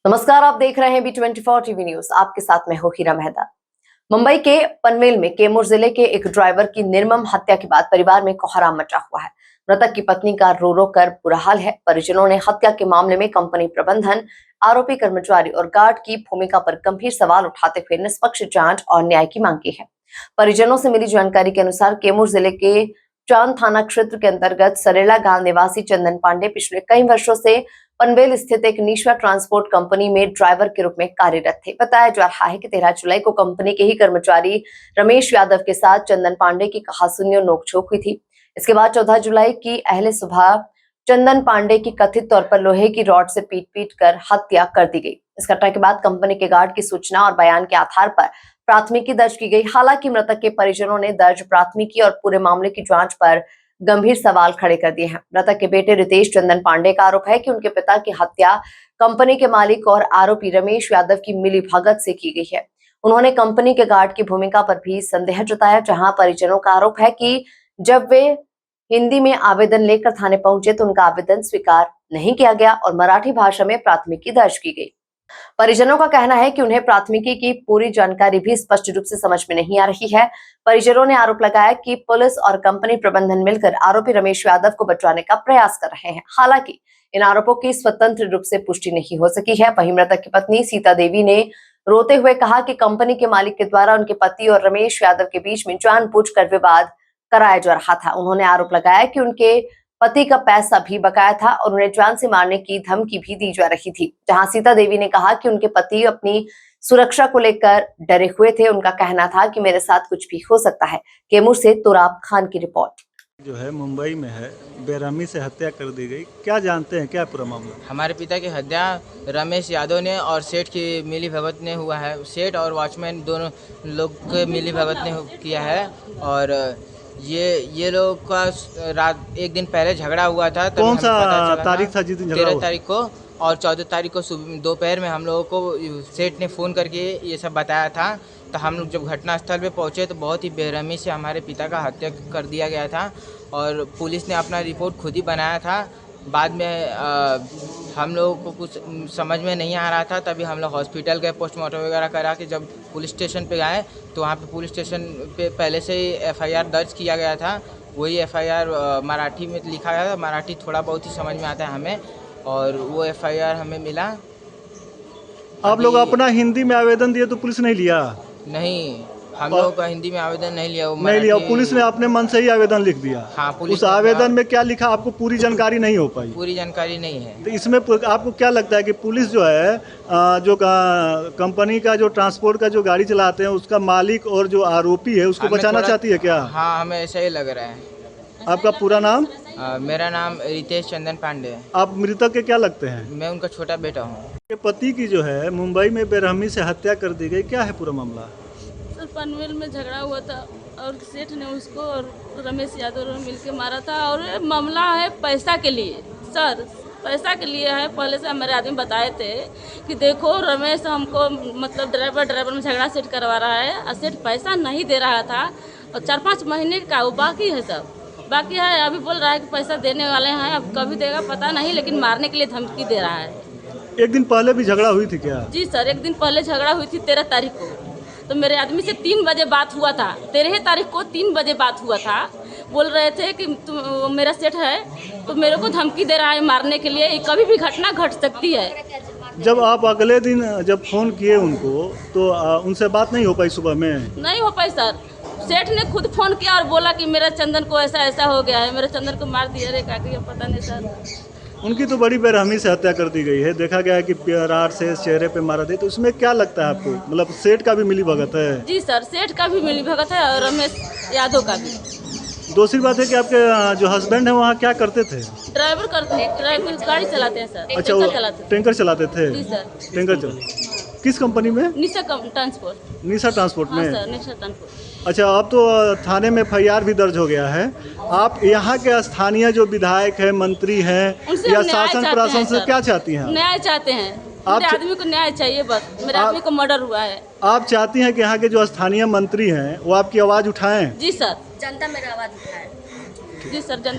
नमस्कार, आप देख रहे हैं B24 टीवी न्यूज। आपके साथ मैं हूं हीरा मेहता। मुंबई के पनवेल में कैमूर जिले के एक ड्राइवर की निर्मम हत्या के बाद परिवार में कोहराम मचा हुआ है। मृतक की पत्नी का रो रो कर बुरा हाल है। परिजनों ने हत्या के मामले में कंपनी प्रबंधन, आरोपी कर्मचारी और गार्ड की भूमिका पर गंभीर सवाल उठाते हुए निष्पक्ष जांच और न्याय की मांग की है। परिजनों से मिली जानकारी के अनुसार कैमूर जिले के चांद थाना क्षेत्र के अंतर्गत सरेला गांव निवासी चंदन पांडे पिछले कई वर्षों से पनवेल स्थित एक निशा ट्रांसपोर्ट कंपनी में ड्राइवर के रूप में कार्यरत थे। बताया जा रहा है कि 13 जुलाई को कंपनी के ही कर्मचारी रमेश यादव के साथ चंदन पांडे की कहासुनी और नोकझोंक हुई थी। इसके बाद 14 जुलाई की अहले सुबह चंदन पांडे की कथित तौर पर लोहे की रॉड से पीट कर हत्या कर दी गई। इस घटना के बाद कंपनी के गार्ड की सूचना और बयान के आधार पर प्राथमिकी दर्ज की गई। हालांकि मृतक के परिजनों ने दर्ज प्राथमिकी और पूरे मामले की जांच पर गंभीर सवाल खड़े कर दिए हैं। मृतक के बेटे रितेश चंदन पांडे का आरोप है कि उनके पिता की हत्या कंपनी के मालिक और आरोपी रमेश यादव की मिलीभगत से की गई है। उन्होंने कंपनी के गार्ड की भूमिका पर भी संदेह जताया, जहां परिजनों का आरोप है कि जब वे हिंदी में आवेदन लेकर थाने पहुंचे तो उनका आवेदन स्वीकार नहीं किया गया और मराठी भाषा में प्राथमिकी दर्ज की गई। परिजनों का कहना है कि उन्हें प्राथमिकी की पूरी जानकारी भी स्पष्ट रूप से समझ में नहीं आ रही है। परिजनों ने आरोप लगाया कि पुलिस और कंपनी प्रबंधन मिलकर आरोपी रमेश यादव को बचाने का प्रयास कर रहे हैं। हालांकि इन आरोपों की स्वतंत्र रूप से पुष्टि नहीं हो सकी है। वहीं मृतक की पत्नी सीता देवी ने रोते हुए कहा कि कंपनी के मालिक के द्वारा उनके पति और रमेश यादव के बीच में जानबूझकर विवाद कराया जा रहा था। उन्होंने आरोप लगाया कि उनके पति का पैसा भी बकाया था और उन्हें जान से मारने की धमकी भी दी जा रही थी। जहां सीता देवी ने कहा कि उनके पति अपनी सुरक्षा को लेकर डरे हुए थे। उनका कहना था कि मेरे साथ कुछ भी हो सकता है। कैमूर से तुराब खान की रिपोर्ट। जो है मुंबई में है, बेरहमी से हत्या कर दी गई। क्या जानते हैं, क्या पूरा मामला? हमारे पिता की हत्या रमेश यादव ने और सेठ की मिली भगत ने हुआ है। सेठ और वॉचमैन दोनों लोग के मिली भगत ने किया है। और ये लोग का रात एक दिन पहले झगड़ा हुआ था। कौन सा तारीख था जिस दिन झगड़ा हुआ? 13 तारीख को और 14 तारीख को दोपहर में हम लोगों को सेठ ने फ़ोन करके ये सब बताया था। तो हम लोग जब घटनास्थल पे पहुंचे तो बहुत ही बेरहमी से हमारे पिता का हत्या कर दिया गया था और पुलिस ने अपना रिपोर्ट खुद ही बनाया था। बाद में हम लोगों को कुछ समझ में नहीं आ रहा था, तभी हम लोग हॉस्पिटल गए, पोस्टमार्टम वगैरह करा के जब पुलिस स्टेशन पे गए तो वहाँ पे पुलिस स्टेशन पे पहले से ही FIR दर्ज किया गया था। वही FIR मराठी में लिखा गया था। मराठी थोड़ा बहुत ही समझ में आता है हमें, और वो FIR हमें मिला। आप लोग अपना हिंदी में आवेदन दिए तो पुलिस नहीं लिया? नहीं, हम लोगों का हिंदी में आवेदन नहीं लिया। नहीं लिया, पुलिस ने अपने मन से ही आवेदन लिख दिया। हाँ, पुलिस उस आवेदन में क्या लिखा आपको पूरी जानकारी नहीं हो पाई? पूरी जानकारी नहीं है। तो इसमें आपको क्या लगता है कि पुलिस जो है जो कंपनी का जो ट्रांसपोर्ट का जो गाड़ी चलाते हैं उसका मालिक और जो आरोपी है उसको बचाना चाहती है क्या? हाँ, हमें ऐसा ही लग रहा है। आपका पूरा नाम? मेरा नाम रितेश चंदन पांडे है। आप मृतक के क्या लगते हैं? मैं उनका छोटा बेटा हूँ। पति की जो है मुंबई में बेरहमी से हत्या कर दी गई, क्या है पूरा मामला? सर, पनवेल में झगड़ा हुआ था और सेठ ने उसको और रमेश यादव ने मिलकर मारा था। और ये मामला है पैसा के लिए। सर, पैसा के लिए है। पहले से हमारे आदमी बताए थे कि देखो रमेश हमको मतलब ड्राइवर में झगड़ा सेट करवा रहा है और सेठ पैसा नहीं दे रहा था और 4-5 महीने का वो बाकी है, सब बाकी है। अभी बोल रहा है कि पैसा देने वाले हैं, अब कभी देगा पता नहीं, लेकिन मारने के लिए धमकी दे रहा है। एक दिन पहले भी झगड़ा हुई थी क्या? जी सर, एक दिन पहले झगड़ा हुई थी 13 तारीख को। तो मेरे आदमी से 3 बजे बात हुआ था। 13 तारीख को 3 बजे बात हुआ था। बोल रहे थे कि तुम मेरा सेठ है तो मेरे को धमकी दे रहा है मारने के लिए, कभी भी घटना घट सकती है। जब आप अगले दिन जब फोन किए उनको तो उनसे बात नहीं हो पाई? सुबह में नहीं हो पाई सर। सेठ ने खुद फोन किया और बोला कि मेरा चंदन को ऐसा ऐसा हो गया है, मेरे चंदन को मार दिया। रे क्या किया पता नहीं सर। उनकी तो बड़ी बेरहमी से हत्या कर दी गई है। देखा गया है कि राड से चेहरे पे मारा दिया। तो उसमें क्या लगता है आपको, मतलब सेठ का भी मिली भगत है? जी सर, सेठ का भी मिली भगत है और रमेश यादव का भी। दूसरी बात है कि आपके जो हस्बैंड है वहाँ क्या करते थे? ड्राइवर करते हैं, ड्राइवर गाड़ी चलाते हैं सर। अच्छा, वो टैंकर चलाते थे? जी सर, टैंकर चला। किस कंपनी में? निशा ट्रांसपोर्ट। निशा ट्रांसपोर्ट में? हाँ सर, निशा ट्रांसपोर्ट। अच्छा, अब तो थाने में FIR भी दर्ज हो गया है। आप यहाँ के स्थानीय जो विधायक है, मंत्री हैं या शासन प्रशासन से क्या चाहती हैं? न्याय चाहते हैं। मेरे आदमी को न्याय चाहिए बस। मेरे आदमी को मर्डर हुआ है। आप चाहती हैं कि यहाँ के जो स्थानीय मंत्री हैं वो आपकी आवाज़ उठाएं? जी सर, जनता मेरा आवाज़ उठाए। जी सर, जनता